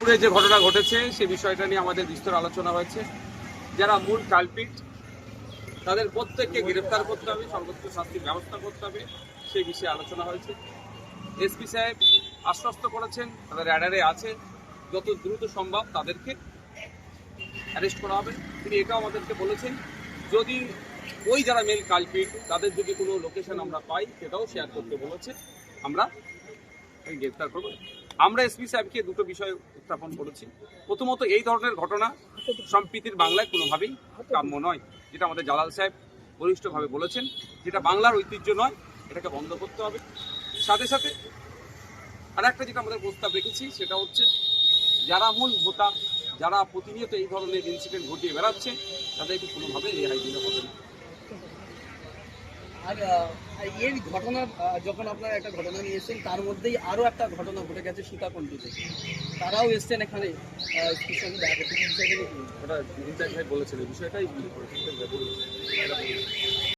পুরে যে ঘটনা ঘটেছে সে বিষয়টা নিয়ে আমাদের বিস্তর আলোচনা হয়েছে। যারা মূল কালপিট তাদের প্রত্যেককে গ্রেফতার করতে হবে, সর্বোচ্চ শাস্তির ব্যবস্থা করতে হবে, সেই বিষয়ে আলোচনা হয়েছে। এসপি সাহেব আশ্বস্ত করেছেন তাদের অ্যাডারে আছে, যত দ্রুত সম্ভব তাদেরকে অ্যারেস্ট করা হবে। তিনি এটাও আমাদেরকে বলেছেন যদি ওই যারা মেল কালপিট তাদের যদি কোনো লোকেশন আমরা পাই সেটাও শেয়ার করতে বলেছে, আমরা গ্রেফতার করবো। আমরা এসপি সাহেবকে দুটো বিষয় উত্থাপন করেছি। প্রথমত, এই ধরনের ঘটনা সম্প্রীতির বাংলায় কোনোভাবেই কাম্য নয়, যেটা আমাদের জালাল সাহেব বলিষ্ঠভাবে বলেছেন, যেটা বাংলার ঐতিহ্য নয়, এটাকে বন্ধ করতে হবে। সাথে সাথে আর একটা যেটা আমাদের প্রস্তাব রেখেছি সেটা হচ্ছে যারা মূল ভোটা, যারা প্রতিনিয়ত এই ধরনের ইনসিডেন্ট ঘটিয়ে বেড়াচ্ছে তাদেরকে কোনোভাবে রেহাই দিতে হবে না। আর এই ঘটনা যখন আপনারা একটা ঘটনা নিয়ে এসেছেন তার মধ্যেই আরও একটা ঘটনা ঘটে গেছে সীতাকুণ্ডতে, তারাও এসছেন এখানে স্পেশালি দেখা করতে। ওটা ইনচার্জ সাহেব বলেছেন, এই বিষয়টাই উল্লেখ করেছেন।